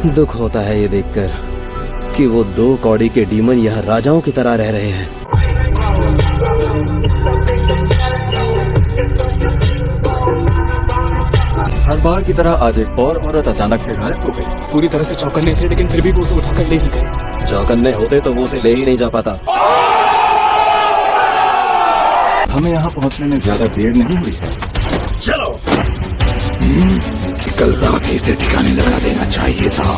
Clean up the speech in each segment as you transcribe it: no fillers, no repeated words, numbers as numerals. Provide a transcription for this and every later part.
दुख होता है ये देखकर कि वो 2 कौड़ी के डीमन यहाँ राजाओं की तरह रह रहे हैं। हर बार की तरह आज एक और औरत अचानक से गायब हो गई। पूरी तरह से चौकन्ने थे, लेकिन फिर भी वो उसे उठाकर ले ही गए। चौकन्ने होते तो वो उसे ले ही नहीं जा पाता। हमें यहाँ पहुँचने में ज्यादा देर नहीं हुई है। चलो। कल रात ही इसे ठिकाने लगा देना चाहिए था।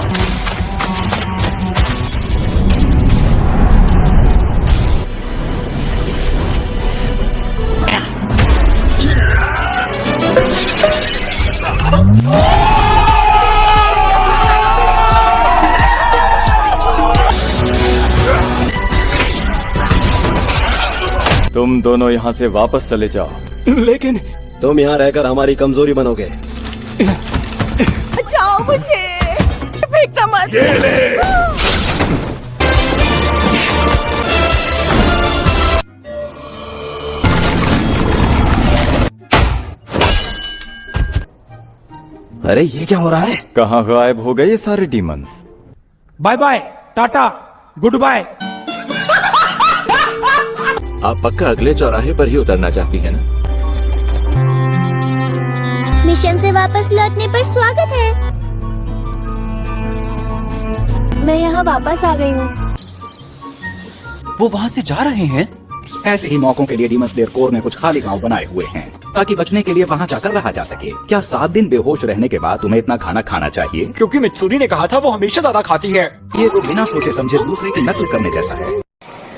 तुम दोनों यहाँ से वापस चले जाओ। लेकिन तुम यहाँ रहकर हमारी कमजोरी बनोगे। बचाओ मुझे, फेंकना मत। अरे ये क्या हो रहा है? कहाँ गायब हो गए ये सारे demons? Bye bye, tata, good bye. आप पक्का अगले चौराहे पर ही उतरना चाहती है ना? मिशन से वापस लौटने पर स्वागत है। मैं यहाँ वापस आ गई हूँ। वो वहाँ से जा रहे हैं। ऐसे ही मौकों के लिए डीमन स्लेयर कोर में कुछ खाली गांव बनाए हुए हैं ताकि बचने के लिए वहाँ जाकर रहा जा सके। क्या 7 दिन बेहोश रहने के बाद तुम्हें इतना खाना खाना चाहिए? क्योंकि मित्सुरी ने कहा था वो हमेशा ज्यादा खाती है। ये तो बिना सोचे समझे दूसरे की नकल करने जैसा है।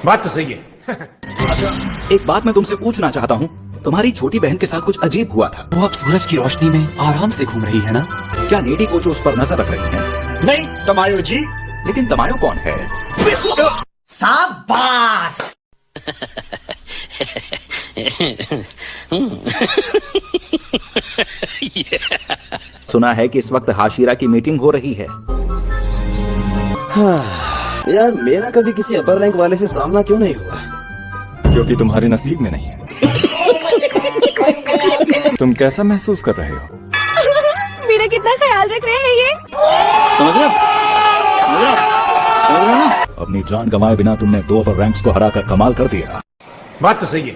बात तो सही है। अच्छा, एक बात मैं तुमसे पूछना चाहता हूँ। तुम्हारी छोटी बहन के साथ कुछ अजीब हुआ था। वो अब सूरज की रोशनी में आराम से घूम रही है ना? क्या नेडी कोच उस पर नजर रख रही है? नहीं, तमायो जी। लेकिन तमायो कौन है? शाबाश। सुना है कि इस वक्त हाशिरा की मीटिंग हो रही है। यार मेरा कभी किसी अपर रैंक वाले से सामना क्यों नहीं हुआ? क्योंकि तुम्हारे नसीब में नहीं है। तुम कैसा महसूस कर रहे हो? मेरा कितना ख्याल रख रहे हैं ये। समझ रहे ना? अपनी जान गंवाए बिना तुमने 2 अपर रैंक्स को हराकर कमाल कर दिया। बात तो सही है।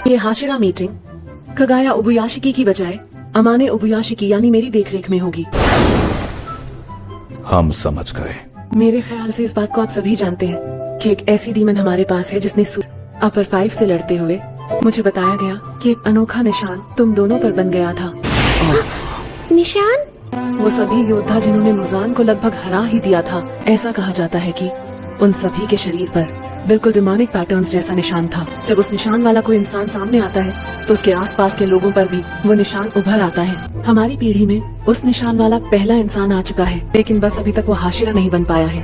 ये हाशिरा मीटिंग कगाया उबुयाशिकी की बजाय अमाने उबुयाशिकी यानी मेरी देखरेख में होगी। हम समझ गए। मेरे ख्याल से इस बात को आप सभी जानते हैं कि एक ऐसी डीमन हमारे पास है जिसने अपर 5 से लड़ते हुए मुझे बताया गया कि एक अनोखा निशान तुम दोनों पर बन गया था। निशान? वो सभी योद्धा जिन्होंने मुजान को लगभग हरा ही दिया था, ऐसा कहा जाता है कि उन सभी के शरीर पर बिल्कुल डिमोनिक पैटर्न्स जैसा निशान था। जब उस निशान वाला कोई इंसान सामने आता है तो उसके आसपास के लोगों पर भी वो निशान उभर आता है। हमारी पीढ़ी में उस निशान वाला पहला इंसान आ चुका है, लेकिन बस अभी तक वो हाशिरा नहीं बन पाया है।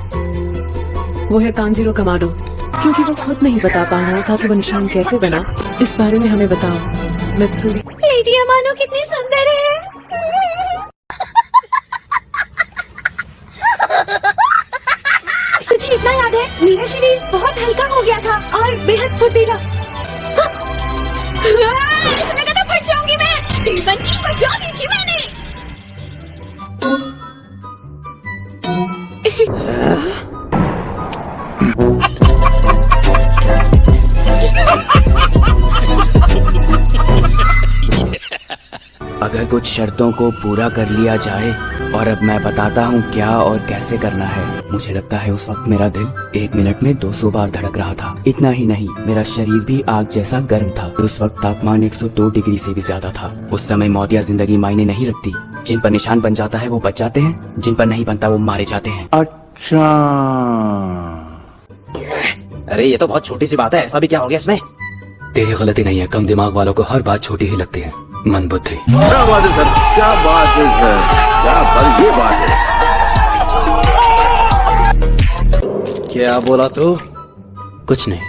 वो है तांजीरो कमाडो। क्योंकि वो खुद नहीं बता पा रहा था कि वो निशान कैसे बना, इस बारे में हमें बताओ मित्सुरी। लेडी अमानो कितनी सुंदर है। मुझे इतना याद है, मेरा शरीर बहुत हल्का हो गया था और बेहद फुर्तीला। ऐसा लगा था फट जाऊंगी मैं। डीमन की बचा दी थी मैंने। अगर कुछ शर्तों को पूरा कर लिया जाए, और अब मैं बताता हूँ क्या और कैसे करना है। मुझे लगता है उस वक्त मेरा दिल 1 मिनट में 200 बार धड़क रहा था। इतना ही नहीं, मेरा शरीर भी आग जैसा गर्म था। उस वक्त तापमान 102 डिग्री से भी ज्यादा था। उस समय मौत या जिंदगी मायने नहीं रखती। जिन पर निशान बन जाता है वो बच जाते हैं, जिन पर नहीं बनता वो मारे जाते हैं। अच्छा, अरे ये तो बहुत छोटी सी बात है, ऐसा भी क्या हो गया इसमें? तेरी गलती नहीं है, कम दिमाग वालों को हर बात छोटी ही लगती है। मन बुद्धि। क्या बात है सर, क्या बात है सर, क्या बात, ये बात है। क्या बोला तू? कुछ नहीं।